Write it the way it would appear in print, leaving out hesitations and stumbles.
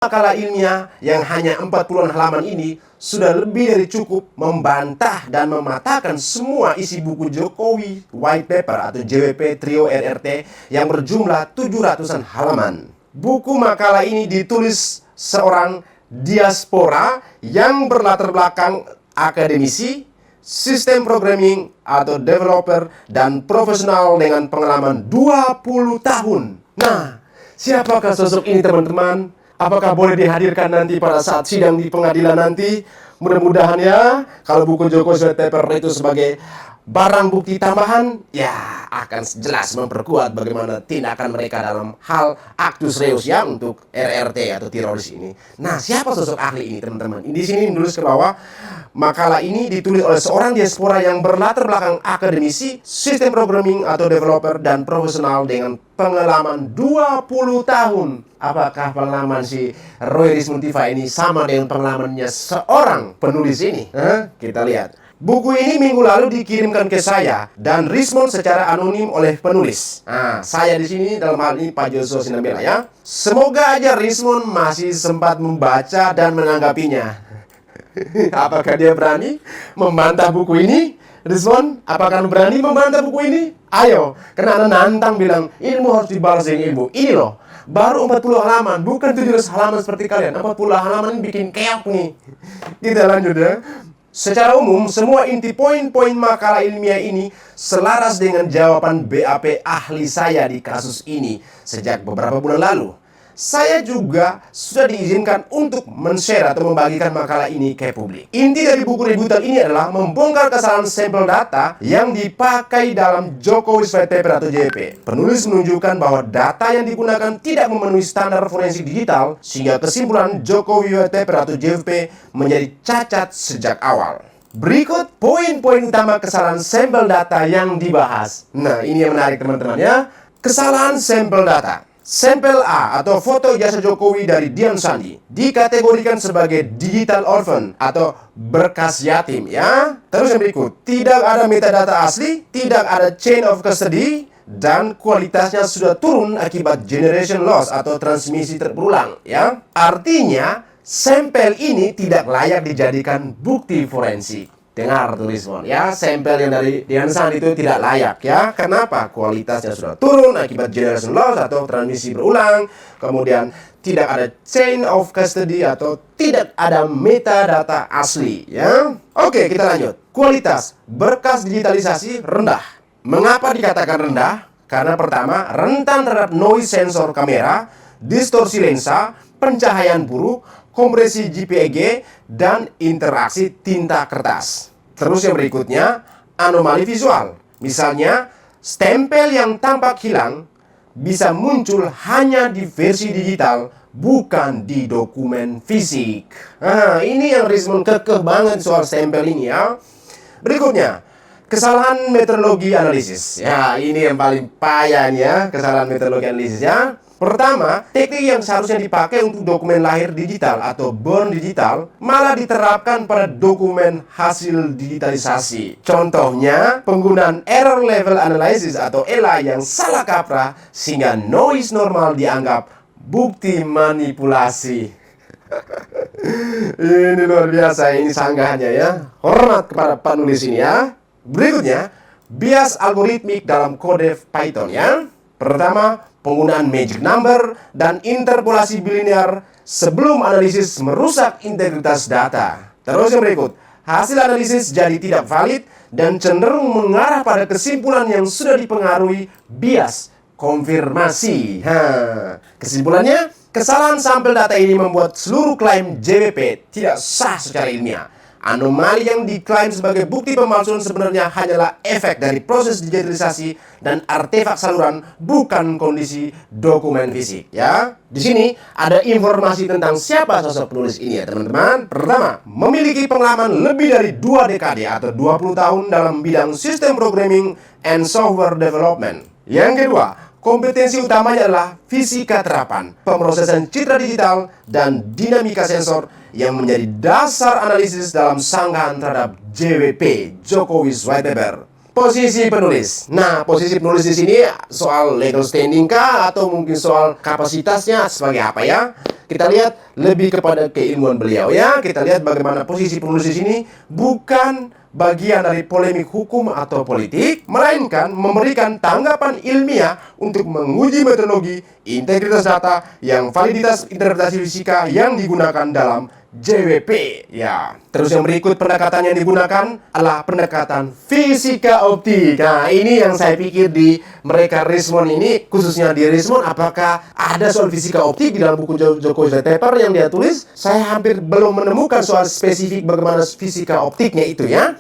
Makalah ilmiah yang hanya 40-an halaman ini sudah lebih dari cukup membantah dan mematahkan semua isi buku Jokowi White Paper atau JWP Trio RRT yang berjumlah 700-an halaman. Buku makalah ini ditulis seorang diaspora yang berlatar belakang akademisi, sistem programming atau developer, dan profesional dengan pengalaman 20 tahun. Nah, siapakah sosok ini, teman-teman? Apakah boleh dihadirkan nanti pada saat sidang di pengadilan nanti? Mudah-mudahan ya, kalau buku Jokowi White Paper itu sebagai barang bukti tambahan, ya akan jelas memperkuat bagaimana tindakan mereka dalam hal actus reus ya untuk RRT atau teroris ini. Nah, siapa sosok ahli ini, teman-teman? Di sini menulis ke bawah, makalah ini ditulis oleh seorang diaspora yang berlatar belakang akademisi, sistem programming atau developer, dan profesional dengan pengalaman 20 tahun. Apakah pengalaman si Roy Rismontiva ini sama dengan pengalamannya seorang penulis ini? Kita lihat. Buku ini minggu lalu dikirimkan ke saya dan Rismond secara anonim oleh penulis. Nah, saya di sini dalam hal ini Pak Joshua Sinambela ya. Semoga aja Rismond masih sempat membaca dan menanggapinya. Apakah dia berani membantah buku ini? Rismond, apakah berani membantah buku ini? Ayo, karena Anda nantang bilang ilmu harus dibalas dengan ilmu. Ini loh, baru 40 halaman, bukan 700 halaman seperti kalian. 40 halaman ini bikin keok nih. Kita lanjut ya. Secara umum, semua inti poin-poin makalah ilmiah ini selaras dengan jawaban BAP ahli saya di kasus ini sejak beberapa bulan lalu. Saya juga sudah diizinkan untuk men-share atau membagikan makalah ini ke publik. Inti dari buku rebutan ini adalah membongkar kesalahan sampel data yang dipakai dalam Jokowi White Paper atau JWP. Penulis menunjukkan bahwa data yang digunakan tidak memenuhi standar forensik digital, sehingga kesimpulan Jokowi White Paper atau JWP menjadi cacat sejak awal. Berikut poin-poin utama kesalahan sampel data yang dibahas. Nah, ini yang menarik, teman-teman ya. Kesalahan sampel data. Sampel A atau foto ijazah Jokowi dari Dian Sandi dikategorikan sebagai digital orphan atau berkas yatim ya. Terus yang berikut, tidak ada metadata asli, tidak ada chain of custody, dan kualitasnya sudah turun akibat generation loss atau transmisi berulang ya. Artinya, sampel ini tidak layak dijadikan bukti forensik. Dengar tulisan ya, sampel yang dari Dian Sandi itu tidak layak ya. Kenapa? Kualitasnya sudah turun akibat generation loss atau transmisi berulang. Kemudian tidak ada chain of custody atau tidak ada metadata asli ya. Oke, kita lanjut. Kualitas berkas digitalisasi rendah. Mengapa dikatakan rendah? Karena pertama, rentan terhadap noise sensor kamera, distorsi lensa, pencahayaan buruk, kompresi JPEG, dan interaksi tinta kertas. Terus yang berikutnya, anomali visual. Misalnya, stempel yang tampak hilang bisa muncul hanya di versi digital, bukan di dokumen fisik. Nah, ini yang Rismond kekeh banget soal stempel ini ya. Berikutnya, kesalahan metodologi analisis. Ya, ini yang paling payah ya, kesalahan metodologi analisis ya. Pertama, teknik yang seharusnya dipakai untuk dokumen lahir digital atau born digital malah diterapkan pada dokumen hasil digitalisasi. Contohnya, penggunaan error level analysis atau ELA yang salah kaprah sehingga noise normal dianggap bukti manipulasi. Ini luar biasa, ini sanggahannya ya. Hormat kepada penulis ini ya. Berikutnya, bias algoritmik dalam kode Python ya. Pertama, penggunaan magic number dan interpolasi bilinear sebelum analisis merusak integritas data. Terus yang berikut, hasil analisis jadi tidak valid dan cenderung mengarah pada kesimpulan yang sudah dipengaruhi bias konfirmasi. Kesimpulannya, kesalahan sampel data ini membuat seluruh klaim JWP tidak sah secara ilmiah. Anomali yang diklaim sebagai bukti pemalsuan sebenarnya hanyalah efek dari proses digitalisasi dan artefak saluran, bukan kondisi dokumen fisik ya. Di sini ada informasi tentang siapa sosok penulis ini ya, teman-teman. Pertama, memiliki pengalaman lebih dari 2 dekade atau 20 tahun dalam bidang sistem programming and software development. Yang kedua, kompetensi utamanya adalah fisika terapan, pemrosesan citra digital, dan dinamika sensor yang menjadi dasar analisis dalam sanggahan terhadap JWP, Jokowi White Paper. Posisi penulis. Nah, posisi penulis di sini soal legal standing kah atau mungkin soal kapasitasnya sebagai apa ya? Kita lihat lebih kepada keilmuan beliau ya. Kita lihat bagaimana posisi penulis di sini bukan bagian dari polemik hukum atau politik, melainkan memberikan tanggapan ilmiah untuk menguji metodologi, integritas data, yang validitas interpretasi fisika yang digunakan dalam JWP. Ya, terus yang berikut pendekatan yang digunakan adalah pendekatan fisika optik. Nah, ini yang saya pikir di mereka Rismond ini, khususnya di Rismond, apakah ada soal fisika optik di dalam buku Joko White Paper yang dia tulis? Saya hampir belum menemukan soal spesifik bagaimana fisika optiknya itu ya.